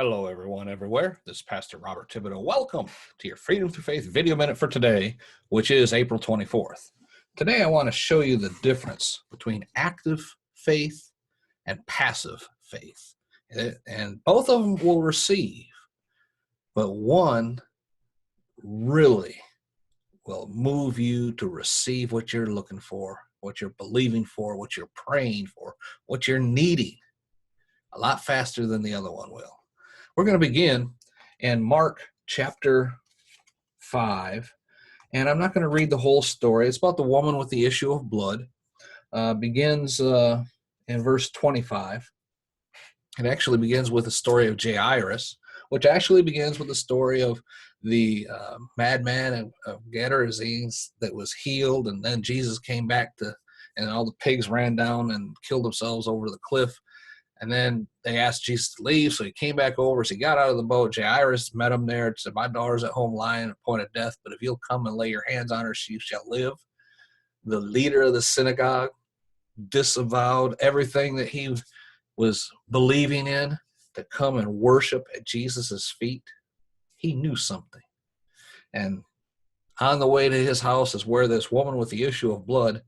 Hello, everyone, everywhere. This is Pastor Robert Thibodeau. Welcome to your Freedom Through Faith video minute for today, which is April 24th. Today, I want to show you the difference between active faith and passive faith. And both of them will receive, but one really will move you to receive what you're looking for, what you're believing for, what you're praying for, what you're needing a lot faster than the other one will. We're going to begin in Mark chapter 5, and I'm not going to read the whole story. It's about the woman with the issue of blood. Begins in verse 25. It actually begins with the story of Jairus, which actually begins with the story of the madman of Gadarenes that was healed, and then Jesus came back and all the pigs ran down and killed themselves over the cliff. And then they asked Jesus to leave, so he came back over. So he got out of the boat. Jairus met him there and said, "My daughter's at home lying at the point of death, but if you'll come and lay your hands on her, she shall live." The leader of the synagogue disavowed everything that he was believing in to come and worship at Jesus' feet. He knew something. And on the way to his house is where this woman with the issue of blood,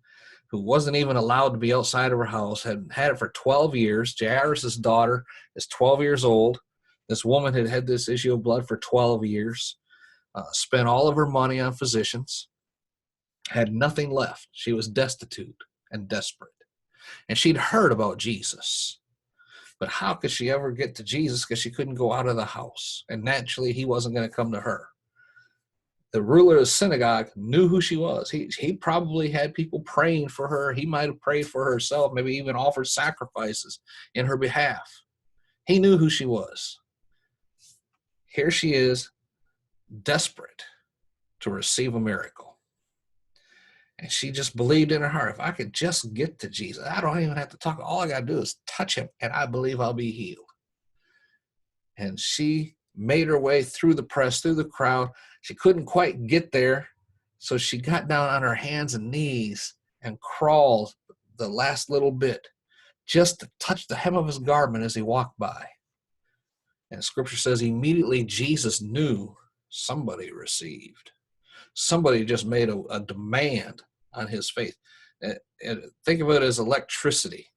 who wasn't even allowed to be outside of her house, had had it for 12 years. Jairus' daughter is 12 years old. This woman had had this issue of blood for 12 years, spent all of her money on physicians, had nothing left. She was destitute and desperate. And she'd heard about Jesus. But how could she ever get to Jesus? Because she couldn't go out of the house. And naturally, he wasn't going to come to her. The ruler of the synagogue knew who she was. He probably had people praying for her. He might have prayed for herself, maybe even offered sacrifices in her behalf. He knew who she was. Here she is, desperate to receive a miracle. And she just believed in her heart, if I could just get to Jesus, I don't even have to talk. All I got to do is touch him, and I believe I'll be healed. And she made her way through the press, through the crowd. She couldn't quite get there, so she got down on her hands and knees and crawled the last little bit just to touch the hem of his garment as he walked by. And Scripture says immediately Jesus knew somebody received. Somebody just made a demand on his faith. And think of it as electricity.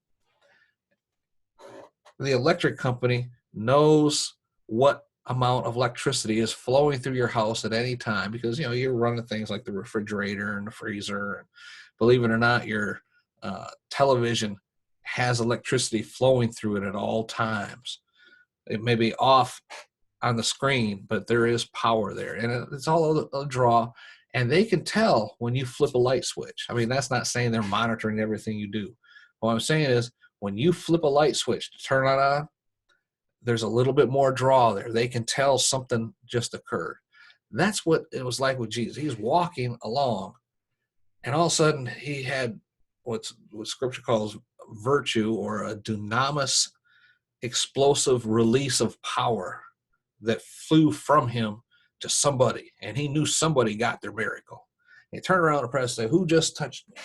The electric company knows what amount of electricity is flowing through your house at any time, because you're running things like the refrigerator and the freezer, and believe it or not, your television has electricity flowing through it at all times. It may be off on the screen, but there is power there, and it's all a draw. And they can tell when you flip a light switch. I mean, that's not saying they're monitoring everything you do. What I'm saying is when you flip a light switch to turn it on, there's a little bit more draw there. They can tell something just occurred. That's what it was like with Jesus. He's walking along, and all of a sudden he had what Scripture calls virtue, or a dunamis, explosive release of power that flew from him to somebody, and he knew somebody got their miracle. He turned around and pressed and said, "Who just touched me?"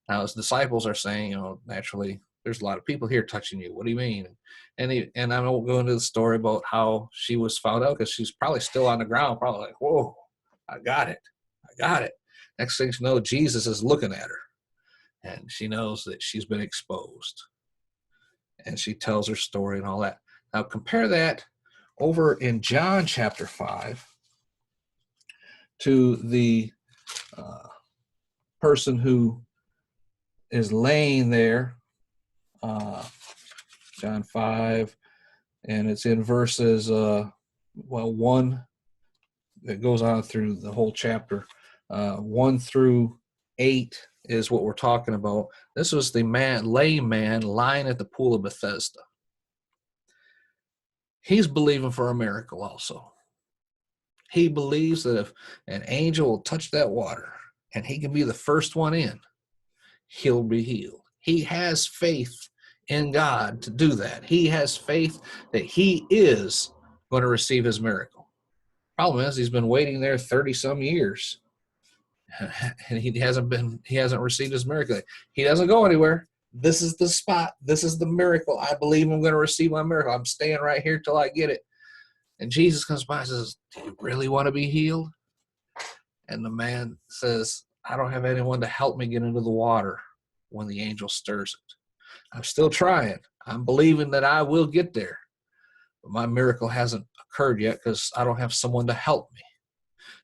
Now his disciples are saying, naturally, there's a lot of people here touching you. What do you mean? And I won't go into the story about how she was found out, because she's probably still on the ground, probably like, "Whoa, I got it. Next thing you know, Jesus is looking at her, and she knows that she's been exposed. And she tells her story and all that. Now compare that over in John chapter 5 to the person who is laying there. John 5, and it's in verses 1, that goes on through the whole chapter. 1 through 8 is what we're talking about. This was the lame man lying at the pool of Bethesda. He's believing for a miracle also. He believes that if an angel will touch that water and he can be the first one in, he'll be healed. He has faith in God to do that. He has faith that he is going to receive his miracle. Problem is, he's been waiting there 30-some years, and he hasn't received his miracle. He doesn't go anywhere. This is the spot. This is the miracle. I believe I'm going to receive my miracle. I'm staying right here till I get it. And Jesus comes by and says, do you really want to be healed? And the man says, I don't have anyone to help me get into the water when the angel stirs it. I'm still trying. I'm believing that I will get there. But my miracle hasn't occurred yet because I don't have someone to help me.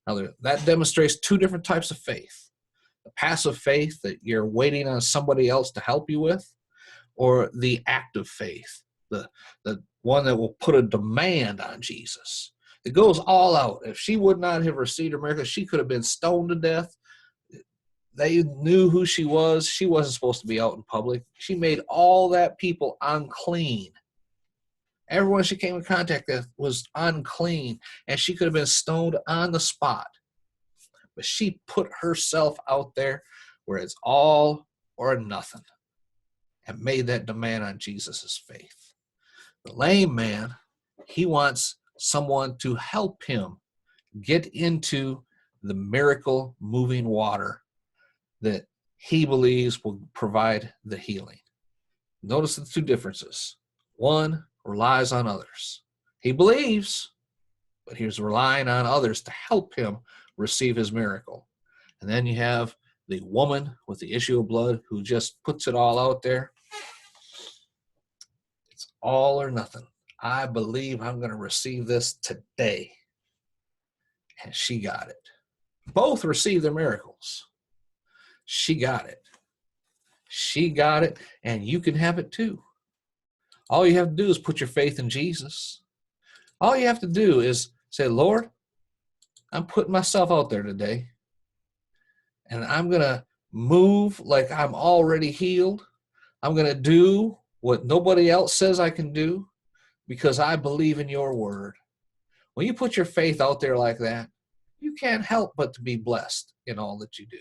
Now, that demonstrates two different types of faith. The passive faith that you're waiting on somebody else to help you with, or the active faith, the one that will put a demand on Jesus. It goes all out. If she would not have received her miracle, she could have been stoned to death. They knew who she was. She wasn't supposed to be out in public. She made all that people unclean. Everyone she came in contact with was unclean, and she could have been stoned on the spot. But she put herself out there where it's all or nothing and made that demand on Jesus' faith. The lame man, he wants someone to help him get into the miracle moving water that he believes will provide the healing. Notice the two differences. One relies on others. He believes, but he's relying on others to help him receive his miracle. And then you have the woman with the issue of blood who just puts it all out there. It's all or nothing. I believe I'm going to receive this today. And she got it. Both received their miracles. She got it. She got it, and you can have it too. All you have to do is put your faith in Jesus. All you have to do is say, Lord, I'm putting myself out there today, and I'm going to move like I'm already healed. I'm going to do what nobody else says I can do because I believe in your word. When you put your faith out there like that, you can't help but to be blessed in all that you do.